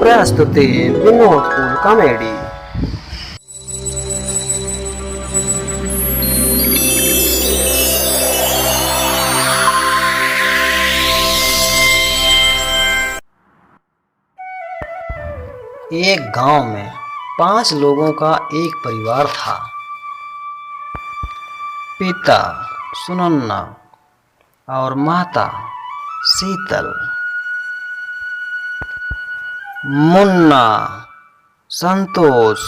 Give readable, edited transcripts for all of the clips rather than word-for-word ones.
प्रस्तुति विनोदपुर कॉमेडी। एक गांव में 5 लोगों का एक परिवार था। पिता सुनन्ना और माता शीतल, मुन्ना, संतोष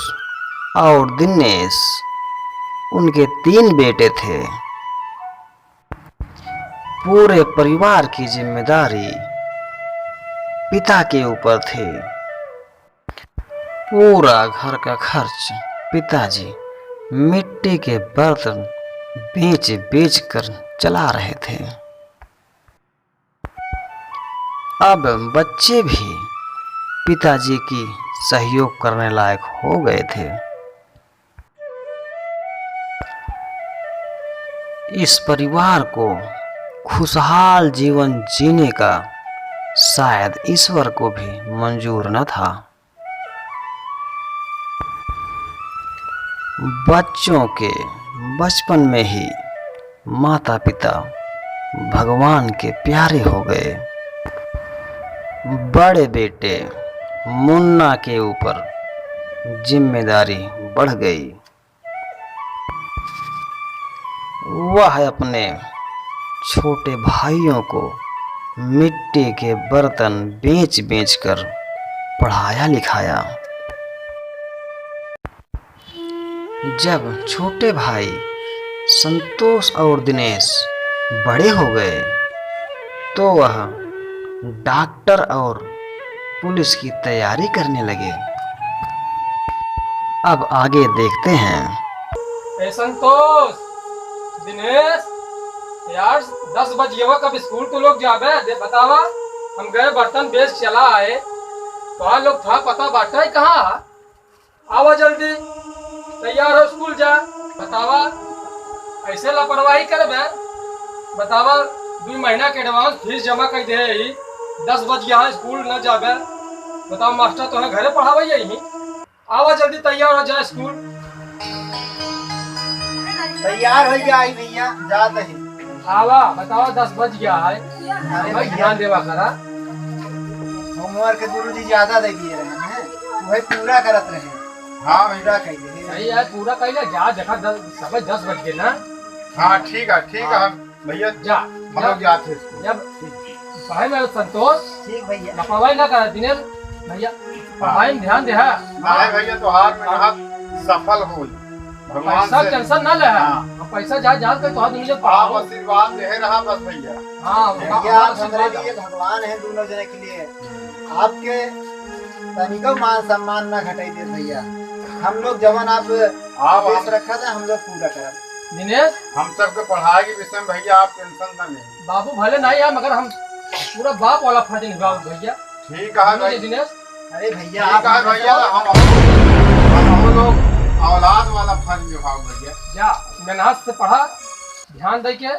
और दिनेश उनके 3 बेटे थे। पूरे परिवार की जिम्मेदारी पिता के ऊपर थी। पूरा घर का खर्च पिताजी मिट्टी के बर्तन बेच बेच कर चला रहे थे। अब बच्चे भी पिताजी की सहयोग करने लायक हो गए थे। इस परिवार को खुशहाल जीवन जीने का शायद ईश्वर को भी मंजूर न था। बच्चों के बचपन में ही माता पिता भगवान के प्यारे हो गए। बड़े बेटे मुन्ना के ऊपर जिम्मेदारी बढ़ गई। वह अपने छोटे भाइयों को मिट्टी के बर्तन बेच बेच कर पढ़ाया लिखाया। जब छोटे भाई संतोष और दिनेश बड़े हो गए तो वह डॉक्टर और पुलिस की तैयारी करने लगे। अब आगे देखते हैं। संतोष, दिनेश, यार 10 बज गया, कब स्कूल तो लोग जाबे दे बतावा। हम गए बर्तन बेच चला आए तो लोग था पता बाटा है कहाँ। आवा जल्दी, तैयार हो स्कूल जा। बतावा ऐसे लापरवाही करबे। बतावा 2 महीना के एडवांस फीस जमा कर दे ही 10 बज गया स्कूल न जाबे। बताओ मास्टर तो है घरे पढ़ावे यही। आवा जल्दी, तैयार हो जा स्कूल। तैयार हो गया भैया, जाते ही आवा। बताओ 10 बज गया है, भाई ध्यान देवा करा। होमवर्क गुरुजी ज्यादा दे दिए रहे हैं, वही पूरा करत रहे। हाँ भैया कह दे सही है, पूरा कह ले जा। देखा 10 बज गए ना। हाँ ठीक है हम भैया जा, हम लोग जाते हैं। जब पढ़ाई में संतोष ठीक भैया, लापरवाही ना करा। दिनेश भैया पढ़ाई में ध्यान दे। नहीं भैया तो हाथ में हाथ सफल हो भगवान पैसा से टेंशन ना ले। हम पैसा जा जा के तो मुझे आप आशीर्वाद दे रहा बस भैया। हाँ भैया आप हमारे लिए भगवान है, दोनों जने के लिए। आपके तनिको मान सम्मान ना घटाई दे भैया। हम लोग जवान आप रखा था, हम लोग पूरा करा। दिनेश, हम सबके पढ़ाई के विषय में भैया आप टेंशन ना लें। बाबू भले नहीं है मगर हम पूरा बाप वाला फर्ज निभाओ भैया। ठीक है भाई दिनेश। अरे भैया आप भैया हम लोग औलाद वाला फर्ज निभाओ भैया। जा मेहनत से पढ़ा, ध्यान दे के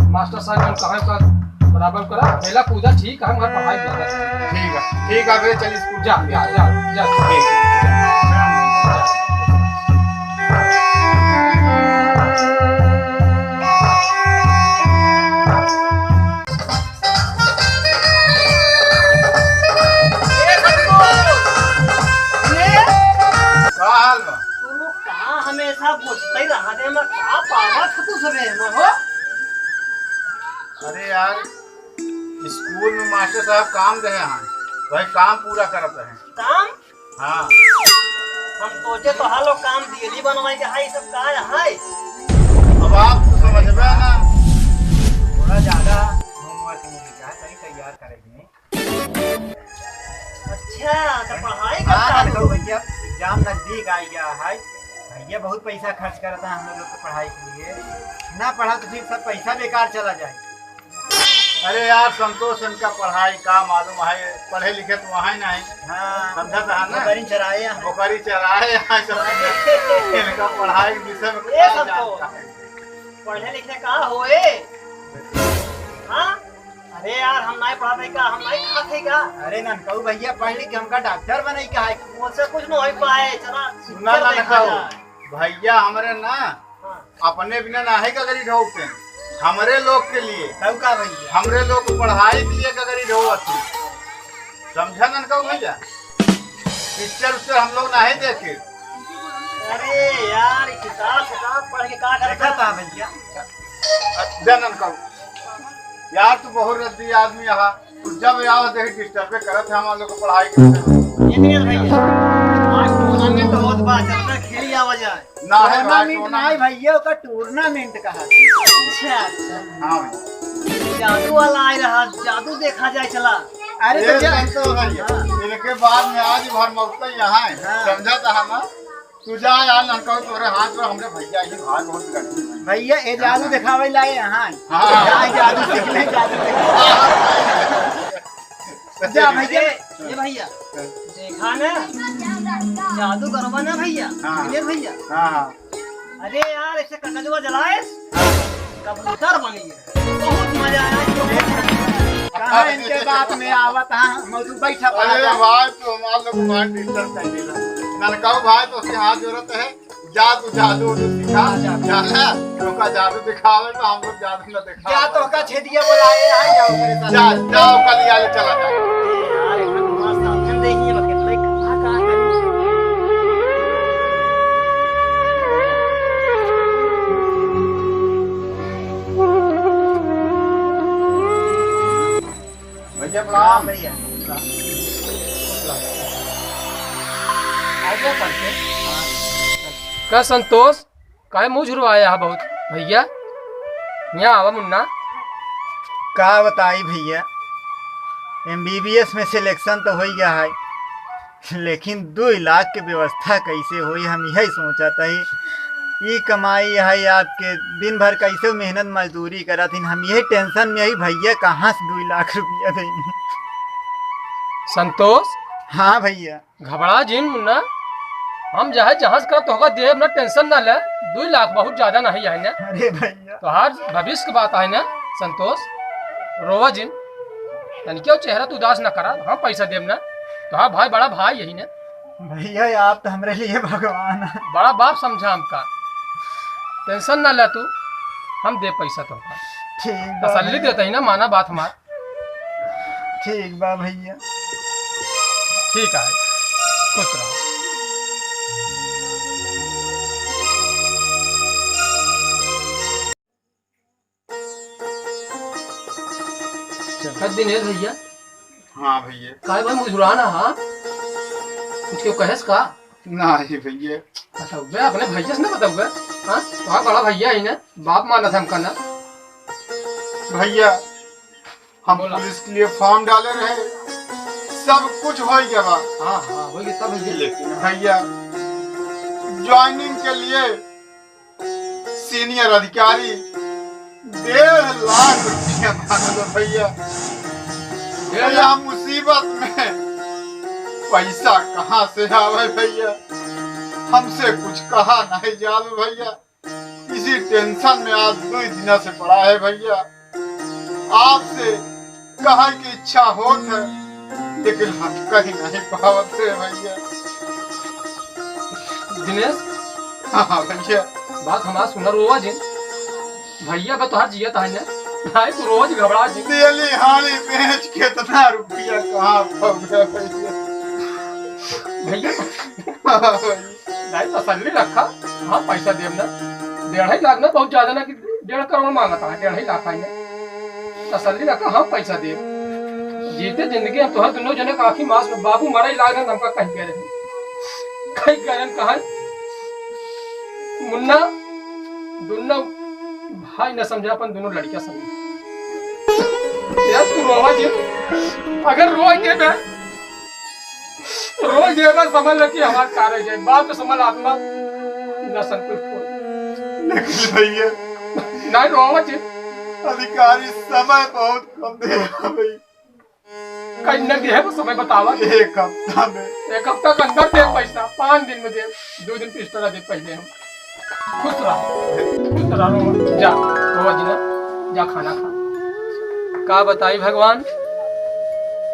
मास्टर साहब कहाँ का बराबर करा। पहला कूदा ठीक है, हमारा पढ़ाई ठीक है भैया, चलिए स्कूल जा जा जा जा। हमेशा पूछते ही रहा दे मैं का पावा तू सबे में हो। अरे यार स्कूल में मास्टर साहब काम दे हैं, वही काम पूरा करते हैं। काम? हाँ हम सोचे तो हालो काम दियली बनवाई के हाई सब का है। अब आप तो समझबे ना, थोड़ा ज्यादा होमवर्क मिल जाए कहीं तैयार करेंगे। अच्छा तो पढ़ाई करता है भैया, एग्जाम नजदीक आ गया है भैया। बहुत पैसा खर्च करता है हम लोग को पढ़ाई के लिए। ना पढ़ा तो फिर सब पैसा बेकार चला जाए। अरे यार संतोष इनका पढ़ाई का मालूम है, पढ़े लिखे तो वहाँ ही नहीं। हाँ समझा था ना, नौकरी चराए इनका पढ़ाई के विषय में पढ़े लिखे कहाँ होए। हाँ अरे यार हम नहीं पढ़ाते का, हम नहीं खाते का। अरे ननकाऊ भैया पढ़ लिख के हमका डॉक्टर बने का है। मुझसे कुछ न हो पाए, चला सुना पिक्चर देखा ननकाऊ जाए। भैया हमरे ना हाँ। अपने बिना नाहे कगरी ढोकते हमरे लोग के लिए तब का भैया हमरे लोग को पढ़ाई के लिए कगरी ढोती समझा ननकाऊ भैया। पिक्चर उससे हम लोग नाहे देखे। अरे यार किताब पढ़ के क्या देखा करता था भैया। ननकाऊ यार तू बहुत रद्दी आदमी यहाँ तू जब यहाँ देखे डिस्टर्ब करत है हम लोग को पढ़ाई के ये नहीं है भैया, आज टूर्नामेंट होत बा, चलकर खेली आवा जाए। ना है भाई टूर्नामेंट ना है भैया, ओका टूर्नामेंट कहा। अच्छा हाँ भैया जादू वाला आई रहा, जादू देखा जाए चला। अरे ये भैया संतो भैया इनके बाद में आज भर मौका यहाँ है हाँ। समझा था हम तू जा यार ननकाऊ तोरे हाथ में हमरे भैया ये भाग बहुत गलती है भैया ये जादू दिखावे लाए यहाँ। हाँ। यहाँ जादू सीखने जादू दिखावे। जा भैया ये भैया देखा ना, जादू करवा ना भैया। हाँ। ये भैया हाँ अरे यार ऐसे कटजुआ जलाए कबूतर बनी है, बहुत मजा आया। कहाँ इनके बात में आवत हाँ मौजू बैठा पड़ा अरे जा। भाई तो हमारे लोग बहुत डिस्टर्ब कर दिला ननकाऊ भाई तो उसके हाथ जरूरत है जा तू जादू सिखा जाना लोग जादू दिखावे तो हम लोग जादू न दिखा जा तो का छेदिया बोलाए यहाँ जाओ मेरे साथ। जा जाओ कल ले चला जा यार एक मस्त ऑप्शन देखिए, बकेट लाइक कहाँ करी। भैया प्रणाम भैया का संतोष काहे मुंह झुरवाया है बहुत भैया। यहाँ आवा मुन्ना। का बताई भैया, MBBS में सिलेक्शन तो हो गया है, लेकिन 2 लाख की व्यवस्था कैसे हुई हम यही सोचा था। ये कमाई है आपके दिन भर कैसे मेहनत मजदूरी करा थी, हम यही टेंशन में ही भैया कहाँ से 2 लाख रुपया देंगे। संतोष हाँ भैया घबरा जिन मुन्ना, हम जहाँ जहाज कर तो होगा दे ना, टेंशन ना ले। 2 लाख बहुत ज्यादा नहीं है ना, अरे भैया तो हर भविष्य की बात है ना। संतोष रोवा जिन तन क्यों चेहरा तू उदास ना करा, हम पैसा देम ना। तो हाँ भाई बड़ा भाई यही ना, भैया आप तो हमारे लिए भगवान है। बड़ा बाप समझा हमका। टेंशन ना ले तू, हम दे पैसा तो ठीक बा तसल्ली भैया, देते ही ना, माना बात हमार। ठीक बा भैया। ठीक है खुश रहो। दिनेश भैया हाँ भैया काय भाई मुझुराना हाँ कुछ क्यों कहेस का। नहीं भैया अच्छा वे अपने भैया से ना बताओगे। हाँ तो बड़ा भैया ही ना, बाप माना था हमका ना। भैया हम बोला। पुलिस के लिए फॉर्म डाले रहे सब कुछ हो गया बा हाँ हाँ वही तब भैया। लेकिन भैया ज्वाइनिंग के लिए सीनियर अधिकारी 1.5 लाख रुपया मांगो भैया। भैया मुसीबत में पैसा कहाँ से आवे भैया, हमसे कुछ कहा नहीं जावे भैया। इसी टेंशन में आज 2 दिन से पड़ा है भैया। आपसे कहा की इच्छा होत है लेकिन हम कहीं नहीं पावत है भैया। दिनेश हाँ भैया बात हमारा सुना रोवा जिन भैया बा तोहार जिया था ना, भाई तू रोज घबरा जिन। तेली हाली बेच कितना रुपया कहाँ पड़ गया भैया। भैया हाँ भैया नहीं तसल्ली रखा, हाँ पैसा देम ना। 1.5 लाख ना बहुत ज्यादा ना कि 1.5 करोड़ मांगता है, 1.5 लाख है ना। तसल्ली रखा, हाँ पैसा दे। जीते जिंदगी हम तोहर दोनों जने काफी मास में बाबू मरा ही लागन हमका कहीं कह रहे कहीं कह रहे कहा मुन्ना दोनों भाई न समझा, अपन दोनों लड़कियां समझ। यार तू रोवा जी, अगर रोज देगा समझ ल कि हमारा कार्य जाए, बाप तो समझ आत्मा न संतुष्ट हो। लेकिन भैया नहीं रोवा जी, अधिकारी समय बहुत कम दे रहा भैया। कहीं न दे समय बतावा। 1 हफ्ता में 1 हफ्ता के अंदर दे पैसा, 5 दिन में दे, 2 दिन पिस्टल दे पहले हम। खुश रहो रोवा। जा रोवा जी ना, जा खाना खा। का बताई भगवान,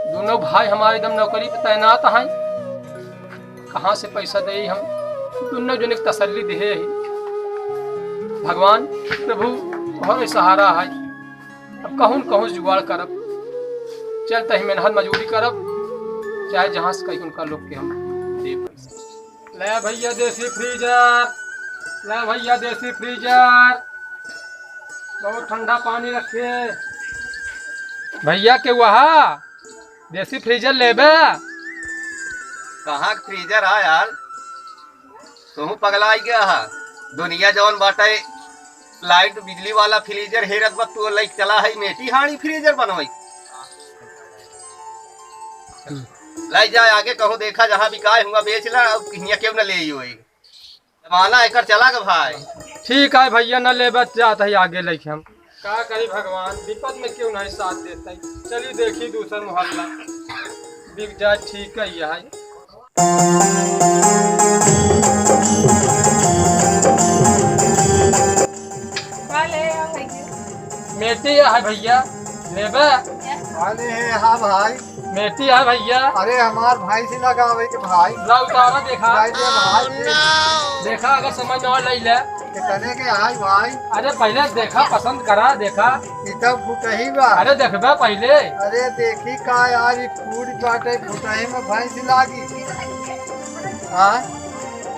दोनों भाई हमारे एकदम नौकरी पे तैनात हैं। कहाँ से पैसा दे हम दोनों जन तसल्ली दे ही। भगवान प्रभु तुम्हारे सहारा है, अब कहूँ कहूँ जुगाड़ करब, चल तही मेहनत मजदूरी करब, चाहे जहाँ से कहीं उनका लोग के हम दे पैसा। ले भैया देसी फ्रीजर, ले भैया देसी फ्रीजर, बहुत ठंडा पानी रखे भैया के वहाँ देसी फ्रीजर लेबे। कहाँ फ्रीजर है यार, तुम पगला गया है। दुनिया जौन बाटे लाइट बिजली वाला फ्रीजर हेरत बत तू लाइक चला है मेटी हाणी फ्रीजर बनवाई। लाई जाए आगे कहो देखा जहाँ बिकाए हुआ बेच ला, अब हियां क्यों न ले होई जमाना एकर चला ग भाई। ठीक है भैया न लेबे जाता है आगे लेके हम का करी भगवान, विपद में क्यों नहीं साथ देता है। चलिए देखी दूसरा मोहल्ला बिक जाए, ठीक है यह मेटी है भैया लेबे। अरे हाँ भाई, मेटी है भैया, अरे हमार भाई से लगावे के भाई। ला उतारा देखा भाई दे भाई, देखा अगर समझ में और ले ले। कितने के आई भाई? अरे पहले देखा पसंद करा देखा। इतना फुटही बा। अरे देखबे पहले। अरे देखी का यार, ये फूट बाटे फुटही में भैंस लागी। हाँ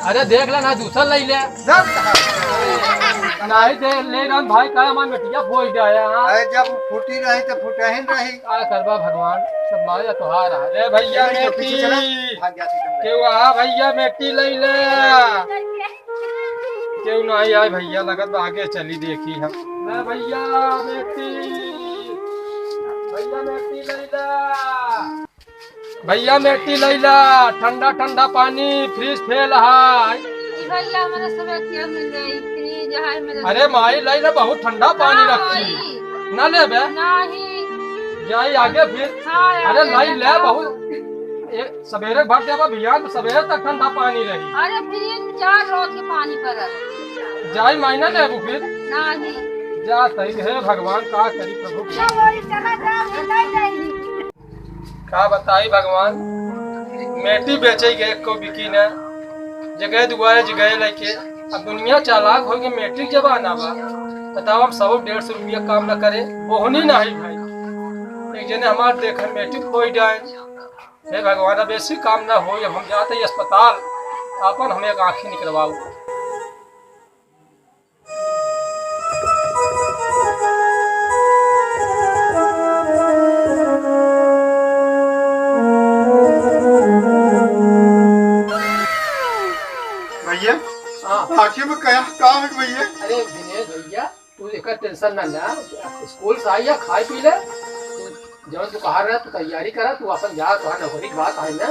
अरे देख ले ना दूसरा ले ले। नहीं दे ले रहा भाई का हमार बेटिया फोड़ दे आया। अरे जब फूटी रही तो फुटही रही। का करबा भगवान, सब माया तोहार है। अरे भैया बेटी क्यों आ भैया बेटी ले ले, क्यों नहीं आए भैया, लगत आगे चली देखी हम। ले भैया बेटी, भैया बेटी ले ले, भैया बेटी ले ला, ठंडा ठंडा पानी फ्रिज फेल है। भैया मेरे सब क्या मिल गई फ्रिज है मेरे। अरे माई ले ले, बहुत ठंडा पानी रखी ना ले बे। नहीं जाई आगे फिर। हाँ, अरे लाई ले, बहुत सवेरे भर देवा भैया, सवेरे तक ठंडा पानी रही। अरे फ्रिज 4 रोज के पानी पर है। जाई मायना ले फिर। नहीं जा सही है भगवान, का करी प्रभु का बताई भगवान। मेटी बेचे गए को बिकी ने जगह दुआरे जगह लेके। अब दुनिया चालाक हो गई, मेट्रिक जमाना बा। बताओ हम 100-150 रुपया काम न करे बोहनी नहीं भाई। एक जने हमारे देखा मेट्रिक हो जाए। हे भगवान अब ऐसी काम ना हो, हम जाते अस्पताल अपन हमें एक आँखी निकलवाओ। भैया हाँ आखिर में क्या काम है भैया? अरे दिनेश भैया तू एक टेंशन ना ले, स्कूल से आई खाए पी ले, तू जब तू कहा रहा तू तैयारी करा, तू अपन जा तो नौकरी की बात है ना।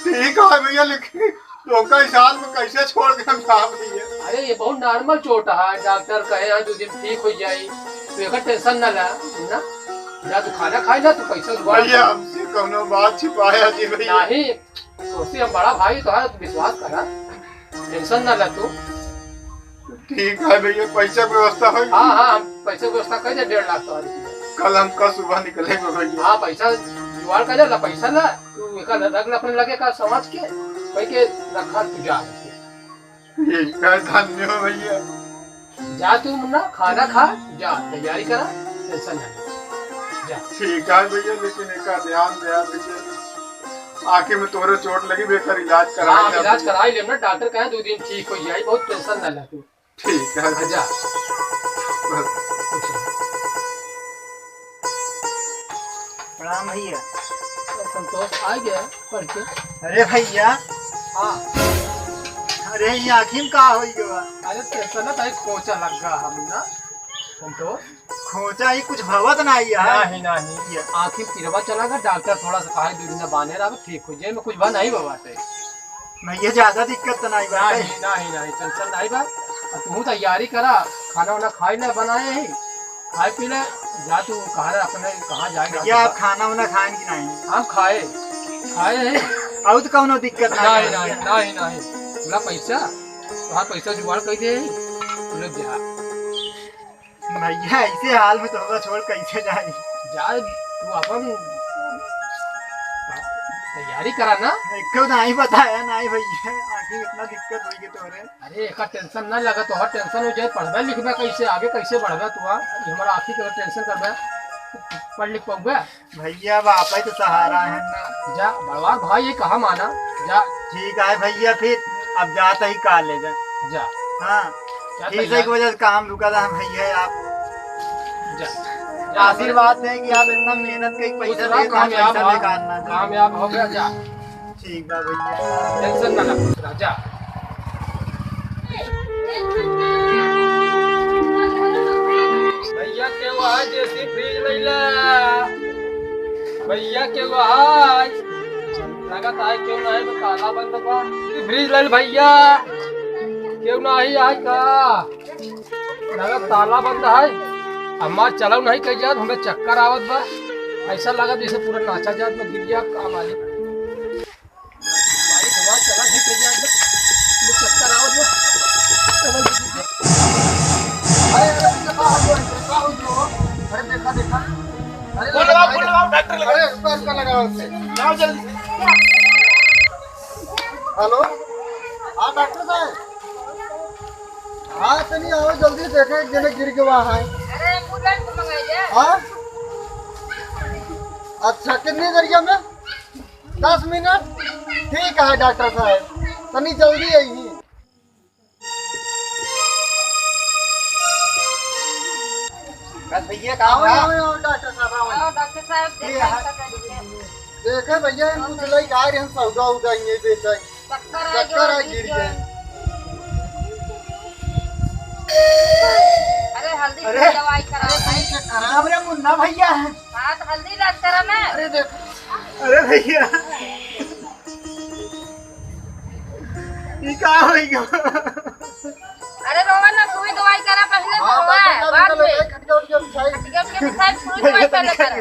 ठीक है भैया, लेकिन धोखा साल में कैसे छोड़ के हम साहब भैया? अरे ये बहुत नॉर्मल चोट है, डॉक्टर कहे 2 दिन ठीक हो जाये, तू एक टेंशन ना ले ना। जा तू खाना खाए ना, तू पैसा जुगाड़ भैया हमसे कोनो बात छिपाया जी भैया? नहीं, सोची हम बड़ा भाई तो है, तू विश्वास करा, टेंशन ना ले तू। ठीक है भैया, पैसा की व्यवस्था हो? हाँ हाँ हम पैसे की व्यवस्था कर दे, 1.5 लाख तो कल हम कल सुबह निकलेंगे भैया। हाँ पैसा जुगाड़ कर दे, पैसा ला तू एक रख ले अपने लगे का समझ के भाई के रखा तू जा। ठीक है, धन्य हो भैया। जा तू मुन्ना खाना खा, जा तैयारी करा, टेंशन ना जा। ठीक है भैया, लेकिन एक ध्यान दे भैया, आंखें में तोरे चोट लगी, बेकार इलाज करा। हाँ इलाज कराई ले ना, डॉक्टर कहे 2 दिन ठीक हो जाए, बहुत टेंशन ना ले तू। ठीक है जा। प्रणाम भैया। संतोष आ गया पढ़ के। अरे भैया, हाँ अरे ये आखिर का हो गया? अरे टेंशन ना ताई, खोचा लग गया हम ना संतोष। खोचा ही कुछ भवत नहीं है। नहीं नहीं आखिर पिरवा चला गया, डॉक्टर थोड़ा सा कहा 2 दिन बाने रहा, ठीक हो जाए, में कुछ बा नहीं बाबा से। भैया ज्यादा दिक्कत तो नहीं बात है। नहीं टेंशन नहीं बा। तू तैयारी करा, खाना वाना खाई ले, बनाए ही खाए पी ले, जा तू कहा अपने कहाँ जाएगा। भैया आप खाना वाना खाएं कि नहीं? हम खाए हैं। और तो कोनो दिक्कत नहीं? नहीं बोला पैसा तुम्हारा पैसा जुगाड़ कर दे जा। भैया ऐसे हाल में तो छोड़ कैसे जाए? जा तू अपन तैयारी करा ना। एक नहीं बताया नहीं भैया, आखिर इतना दिक्कत हुई है तोरे। अरे एक टेंशन ना लगा, तो हर टेंशन हो जाए, पढ़बे लिखबे कैसे, आगे कैसे बढ़बे तू, हमारा आखिर का टेंशन करबे, पढ़ लिख पाऊबे भैया बाप ही तो सहारा है ना। जा बड़वा भाई ये कहा माना, जा ठीक है भैया, फिर अब जाता ही कॉलेज है। जा हाँ जा इसी की वजह से काम रुका था भैया। आप जा आशीर्वाद दें कि आप इतना मेहनत के पैसा दूसरा दे, कामयाब पैसा बेकार ना जाए। कामयाब हो गया, जा ठीक है भैया। टेंशन ना ले दूसरा, जा भैया के वहाँ जैसी फ्रिज ले ले, भैया के वहाँ लगत है क्यों नहीं में ताला बंद बा, फ्रिज ले ले भैया, क्यों नहीं आई का लगत ताला बंद है। अम्मा चलो नहीं कह जात, हमें चक्कर आवत बा, ऐसा लगा जैसे पूरा नाचा जात में गिर गया काम वाले भाई, हमारा चला नहीं कह जात बा, मुझे चक्कर आवत बा। अरे देखा देखा, अरे डॉक्टर लगा, अरे इसका लगा उससे, जाओ जल्दी। हेलो, हाँ डॉक्टर साहब, हाँ चलिए आओ जल्दी, देखे जने गिर के वहाँ है। अरे एम्बुलेंस मंगाइए। हाँ अच्छा, कितनी देर में? 10 मिनट, ठीक है डॉक्टर साहब, तनी जल्दी आई। भैया डॉक्टर साहब आओ डॉक्टर साहब देखा देखे भैया, इनको चलाई आ रहे हैं, सौदा उदा ये बेचा, चक्कर आ गिर गए। अरे हल्दी की दवाई करा, अरे मुन्ना भैया है। हाँ तो हल्दी इलाज करा ना। अरे देखो, अरे भैया ये क्या हो गया? अरे बाबा ना सुई दवाई करा पहले, तो हुआ है बाद में खटिया उटिया बिछाई। खटिया के साथ सुई दवाई पहले करा।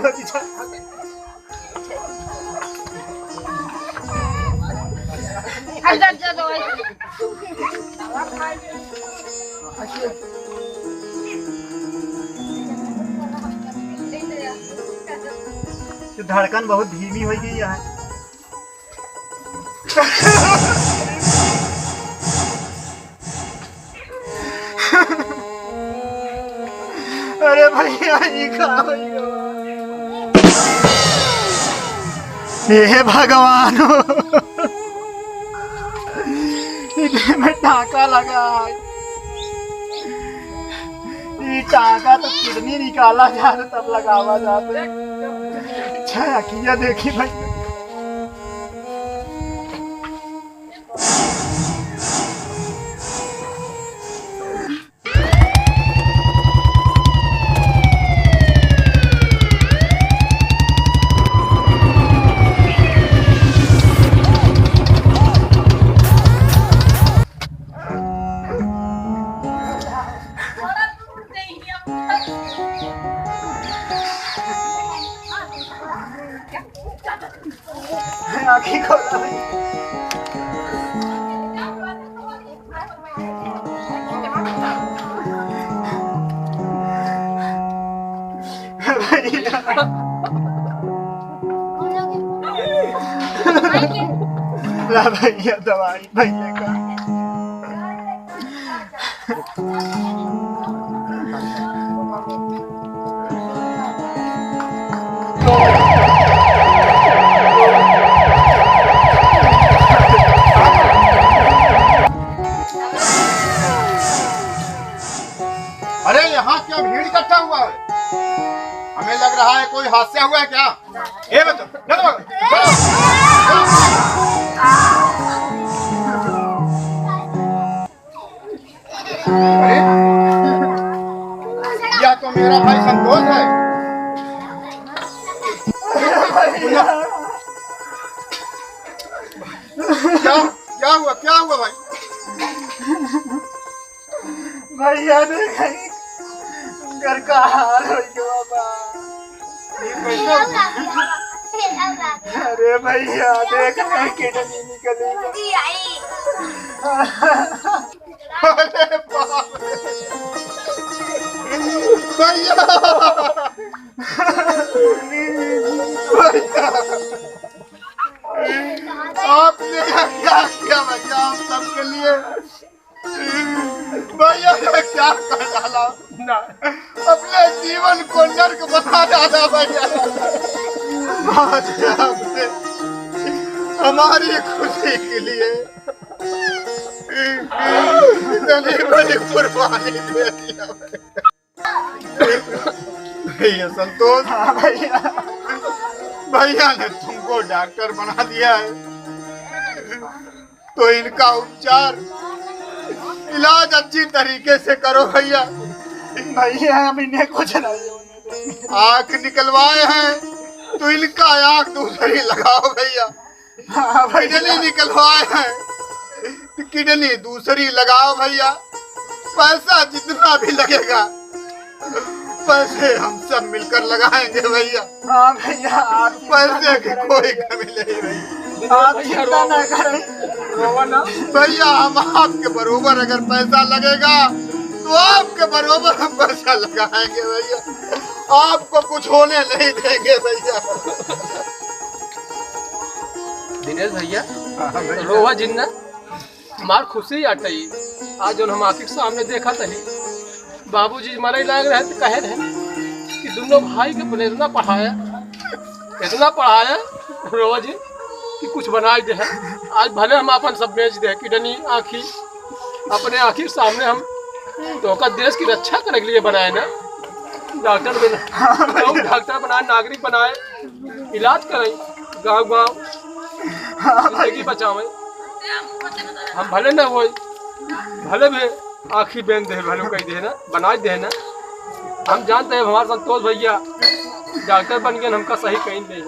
हट जा दवाई दवा खाई। तो धड़कन बहुत धीमी हो गई है। अरे भैया ये क्या हो गया? हे भगवान, इतने में टाका लगा है। ये टाका तो किडनी निकाला जा रहा तब लगावा जाते। अच्छा किया देखी भाई। आँखें खोला ला भैया दवाई भैया का। अरे यहाँ क्या भीड़ इकट्ठा हुआ है? हमें लग रहा है कोई हादसा हुआ है क्या? ए बच्चों, चलो चलो। अरे यह तो मेरा भाई संतोष है। क्या हुआ भाई? भैया देखा घर का हाल हो गया बाबा। अरे भैया देख किडनी निकली। अरे बाप रे। भैया आपने क्या किया भैया हम सबके लिए? भैया ने क्या कर डाला? अपने जीवन को नर्क बना डाला भैया। आज आपने हमारी खुशी के लिए इतनी बड़ी कुर्बानी दे दिया भैया। संतोष, भैया भैया ने तुमको डॉक्टर बना दिया है, तो इनका उपचार इलाज अच्छी तरीके से करो भैया। भैया हम इन्हें कुछ नहीं। आंख निकलवाए हैं तो इनका आंख दूसरी लगाओ भैया। किडनी निकलवाए हैं तो किडनी दूसरी लगाओ भैया। पैसा जितना भी लगेगा पैसे हम सब मिलकर लगाएंगे भैया। हाँ भैया, आप पैसे की कोई कमी नहीं भैया। आप चिंता न करें। भैया हम आपके बरोबर अगर पैसा लगेगा तो आपके बरोबर हम पैसा लगाएंगे भैया। आपको कुछ होने नहीं देंगे भैया। दिनेश भैया रोवा जिन्ना हमार खुशी अटई। आज जो हम आखिर सामने देखा तही बाबूजी मरे लाग रहे थे, कहे रहे कि दोनों भाई के अपने इतना पढ़ाया रोवा जी कि कुछ बना दे। आज भले हम अपन सब बेच दे, किडनी आँखी अपने आखिर सामने हम तो का देश की रक्षा करने के लिए बनाए ना। डॉक्टर बनाए, नागरिक बनाए, इलाज करें, गाँव गाँव जिंदगी बचावे। हम भले न हो, भले भी आँखी बेन दे, भले कही दे ना, बना दे ना। हम जानते हैं हमारे संतोष भैया डॉक्टर बन गए, हमका सही कहीं नहीं।